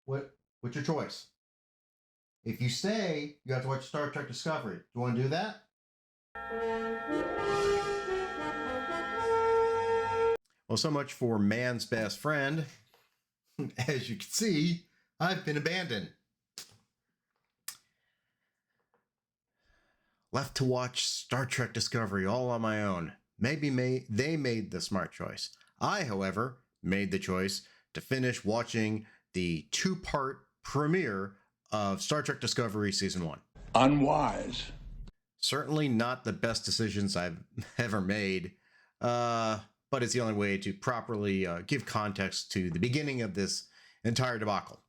What's your choice? If you stay, you have to watch Star Trek Discovery. Do you want to do that? Well, so much for man's best friend. As you can see, I've been abandoned. Left to watch Star Trek Discovery all on my own. Maybe they made the smart choice. I, however, made the choice to finish watching the two-part premiere of Star Trek Discovery Season 1. Unwise. Certainly not the best decisions I've ever made, but it's the only way to properly give context to the beginning of this entire debacle.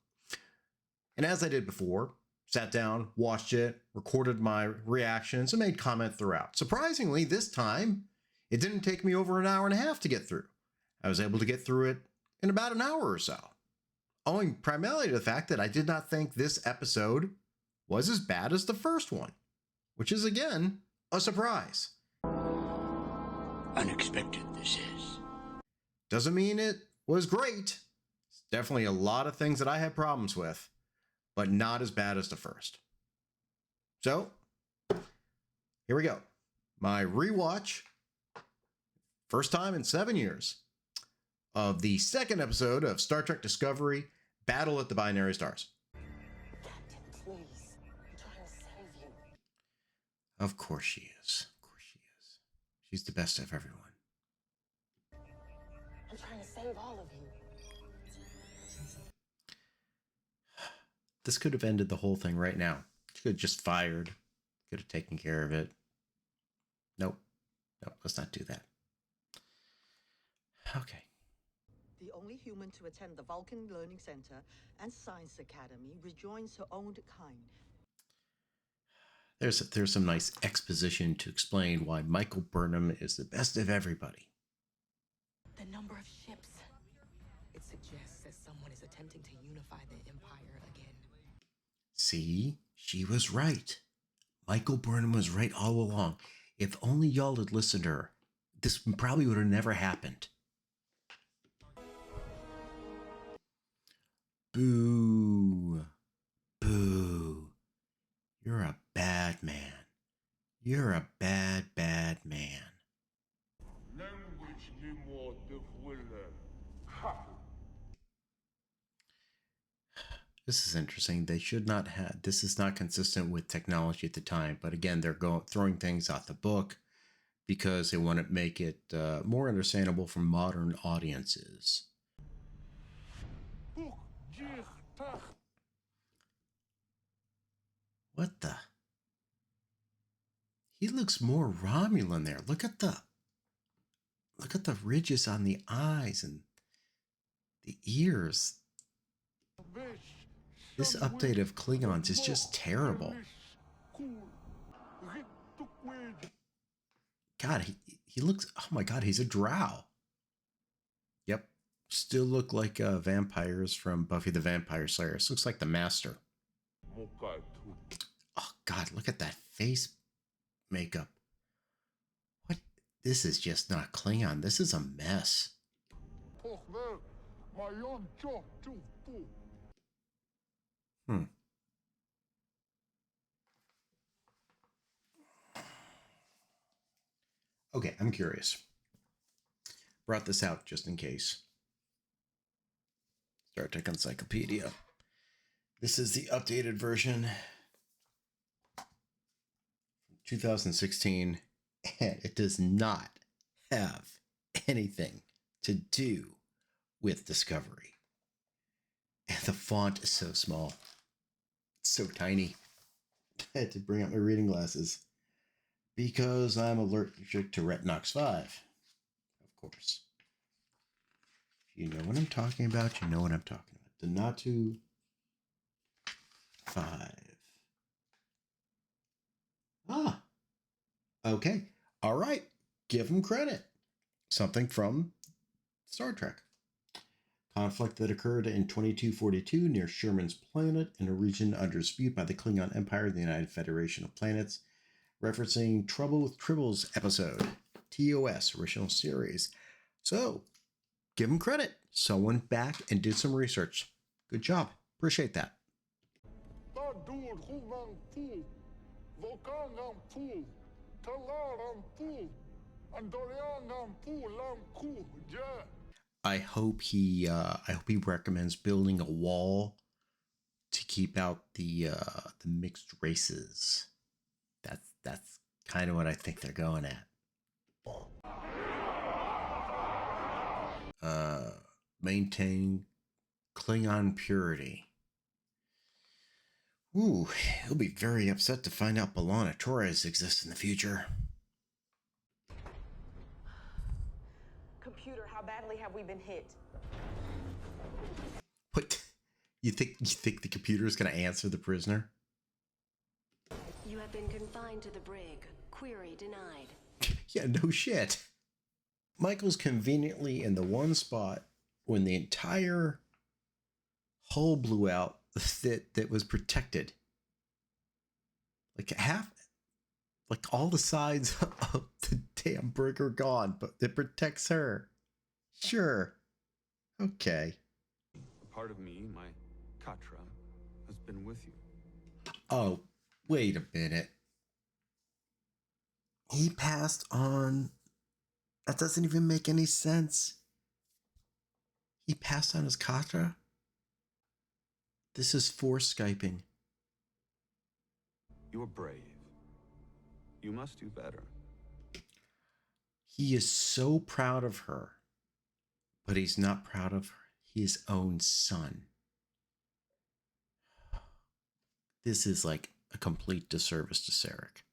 And as I did before, sat down, watched it, recorded my reactions, and made comment throughout. Surprisingly, this time, it didn't take me over an hour and a half to get through. I was able to get through it in about an hour or so, owing primarily to the fact that I did not think this episode was as bad as the first one, which is, again, a surprise. Unexpected this is. Doesn't mean it was great. It's definitely a lot of things that I had problems with, but not as bad as the first. So, here we go. My rewatch, first time in 7 years, of the second episode of Star Trek Discovery, Battle at the Binary Stars. Captain, please. I'm trying to save you. Of course she is. Of course she is. She's the best of everyone. I'm trying to save all of you. This could have ended the whole thing right now. She could have just fired. Could have taken care of it. Nope. Nope, let's not do that. Okay. The only human to attend the Vulcan Learning Center and Science Academy rejoins her own kind. There's some nice exposition to explain why Michael Burnham is the best of everybody. The number of ships. It suggests that someone is attempting to unify the Empire again. See? She was right. Michael Burnham was right all along. If only y'all had listened to her, this probably would have never happened. Boo. Boo. You're a bad man. You're a bad, bad man. This is interesting. They should not have. This is not consistent with technology at the time. But again, they're throwing things out the book because they want to make it more understandable for modern audiences. What the? He looks more Romulan there. Look at the ridges on the eyes and the ears. This update of Klingons is just terrible. God, he looks, oh my God, he's a drow. Yep. Still look like vampires from Buffy the Vampire Slayer. This looks like the Master. Oh God, look at that face makeup. What? This is just not Klingon. This is a mess. Okay, I'm curious. Brought this out just in case. Star Trek Encyclopedia. This is the updated version. 2016, and it does not have anything to do with Discovery. And the font is so small. It's so tiny. I had to bring out my reading glasses because I'm allergic to Retinox 5. Of course. If you know what I'm talking about, you know what I'm talking about. Donatu 5. Ah, okay. All right. Give him credit. Something from Star Trek. Conflict that occurred in 2242 near Sherman's Planet in a region under dispute by the Klingon Empire, the United Federation of Planets, referencing Trouble with Tribbles episode, TOS, original series. So, give him credit. Someone back and did some research. Good job. Appreciate that. I hope he recommends building a wall to keep out the mixed races. That's kind of what I think they're going at. Maintain Klingon purity. Ooh, he'll be very upset to find out B'Elanna Torres exists in the future. Computer, how badly have we been hit? What? You think the computer is going to answer the prisoner? You have been confined to the brig. Query denied. Yeah, no shit. Michael's conveniently in the one spot when the entire hull blew out that was protected. Like all the sides of the damn brig are gone, but it protects her. Sure. Okay. A part of me, my Katra, has been with you. Oh, wait a minute. He passed on. That doesn't even make any sense. He passed on his Katra? This is force Skyping. You are brave. You must do better. He is so proud of her, but he's not proud of his own son. This is like a complete disservice to Sarek.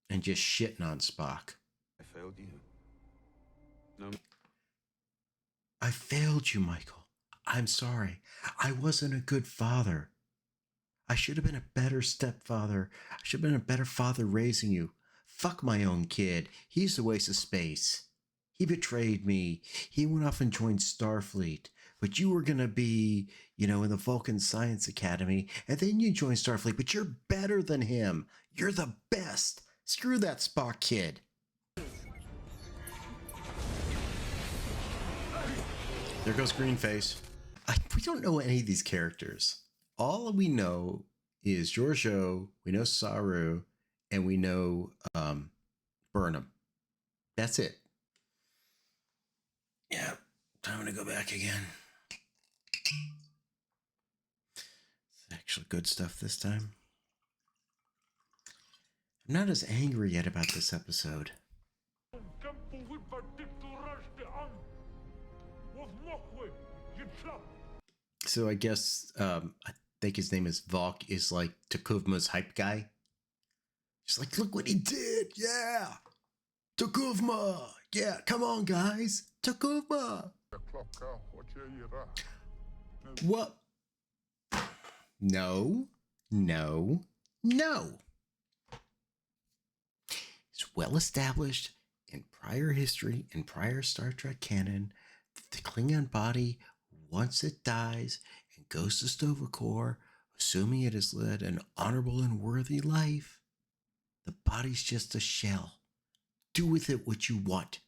And just shitting on Spock. I failed you. No. I failed you, Michael. I'm sorry. I wasn't a good father. I should have been a better stepfather. I should have been a better father raising you. Fuck my own kid. He's a waste of space. He betrayed me. He went off and joined Starfleet. But you were going to be, in the Vulcan Science Academy. And then you joined Starfleet. But you're better than him. You're the best. Screw that Spock kid. There goes Greenface. We don't know any of these characters. All we know is Giorgio, we know Saru, and we know Burnham. That's it. Yeah, time to go back again. It's actually good stuff this time. I'm not as angry yet about this episode. So I guess I think his name is Valk, is like Takuvma's hype guy. Just like, look what he did. Yeah. Takuvma. Yeah, come on, guys. Takuvma. What? No. It's well established in prior history, in prior Star Trek canon, that the Klingon body, once it dies and goes to Tovacor, assuming it has led an honorable and worthy life, the body's just a shell. Do with it what you want.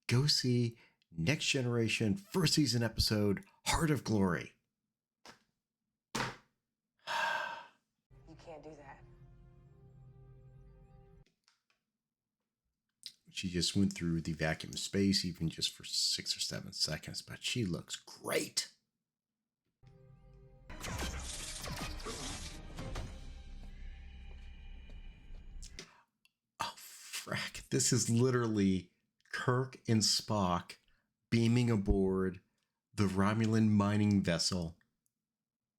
Go see Next Generation first season episode, Heart of Glory. You can't do that. She just went through the vacuum of space, even just for 6 or 7 seconds, but she looks great. Oh, frack. This is literally Kirk and Spock beaming aboard the Romulan mining vessel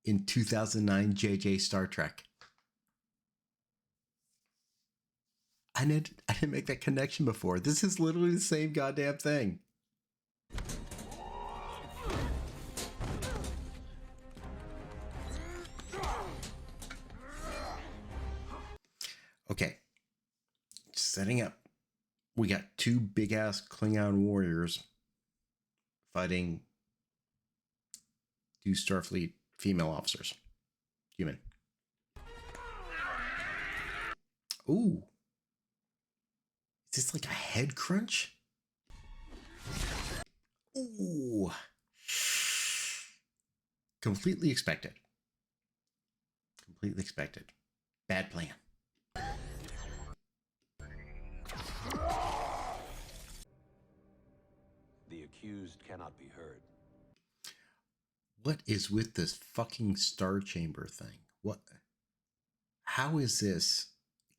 in 2009 JJ Star Trek. I didn't make that connection before. This is literally the same goddamn thing. Okay. Setting up. We got 2 big ass Klingon warriors fighting 2 Starfleet female officers. Human. Ooh. Is this like a head crunch? Ooh. Completely expected. Completely expected. Bad plan. The accused cannot be heard. What is with this fucking Star Chamber thing? What? How is this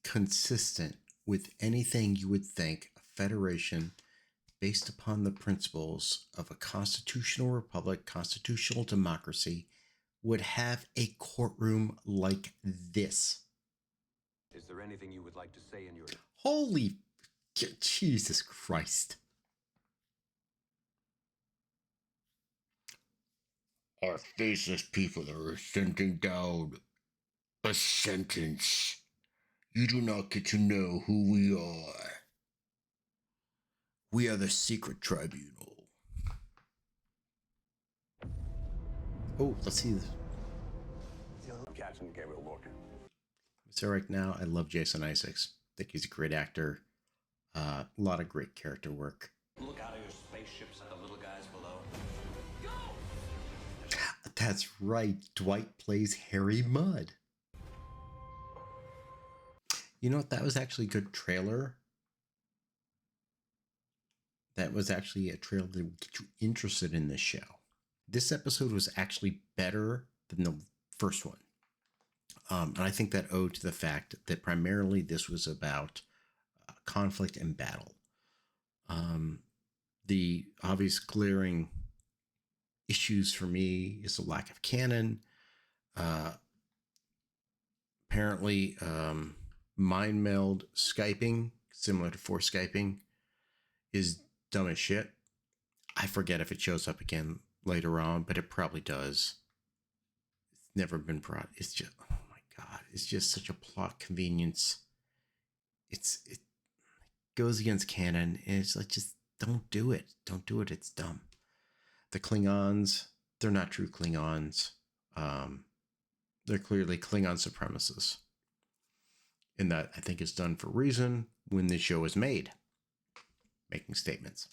consistent with anything you would think a federation based upon the principles of a constitutional republic, constitutional democracy, would have a courtroom like this? Is there anything you would like to say in your... Holy Jesus Christ. Our faceless people are sending down a sentence. You do not get to know who we are. We are the secret tribunal. Oh, let's see this. Captain Gabriel Walker. So right now, I love Jason Isaacs. I think he's a great actor. A lot of great character work. Look out of your spaceships at the little guys below. That's right. Dwight plays Harry Mudd. You know what? That was actually a good trailer. That was actually a trailer that would get you interested in this show. This episode was actually better than the first one. And I think that owed to the fact that primarily this was about conflict and battle. The obvious glaring issues for me is the lack of canon. Apparently, mind meld Skyping, similar to Force Skyping, is dumb as shit. I forget if it shows up again later on, but it probably does. It's never been brought. It's just, oh my God, it's just such a plot convenience. It goes against canon, and it's like, just don't do it. Don't do it. It's dumb. The Klingons, they're not true Klingons. They're clearly Klingon supremacists. And that, I think, is done for a reason when the show was made. Making statements.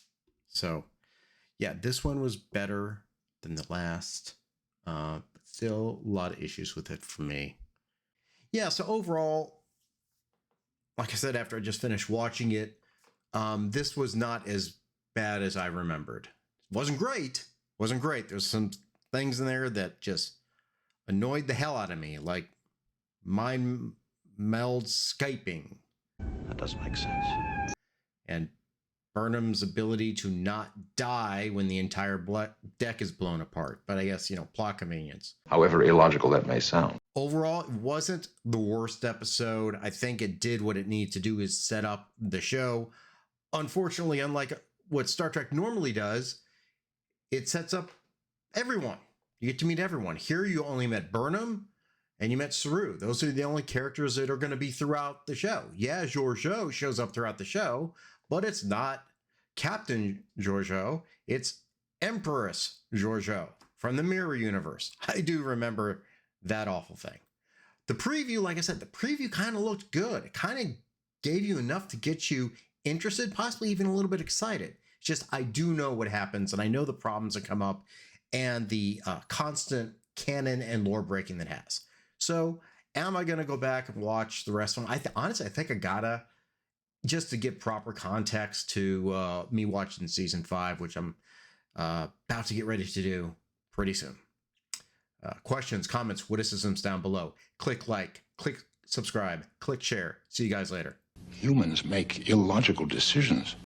So, yeah, this one was better than the last. But still a lot of issues with it for me. Yeah, so overall, like I said, after I just finished watching it, this was not as bad as I remembered. Wasn't great. There's some things in there that just annoyed the hell out of me, like mind meld Skyping. That doesn't make sense. And Burnham's ability to not die when the entire deck is blown apart. But I guess, plot convenience. However illogical that may sound. Overall, it wasn't the worst episode. I think it did what it needed to do, is set up the show. Unfortunately, unlike what Star Trek normally does, it sets up everyone. You get to meet everyone. Here you only met Burnham and you met Saru. Those are the only characters that are going to be throughout the show. Yeah, Georgiou shows up throughout the show, but it's not Captain Georgiou. It's Empress Georgiou from the Mirror Universe. I do remember that awful thing. The preview, like I said, the preview kind of looked good. It kind of gave you enough to get you interested, possibly even a little bit excited. It's just, I do know what happens, and I know the problems that come up and the constant canon and lore breaking that has. So am I going to go back and watch the rest of them? Honestly, I think I gotta, just to get proper context to me watching season 5, which I'm about to get ready to do pretty soon. Questions, comments, witticisms down below. Click like, click subscribe, click share. See you guys later. Humans make illogical decisions.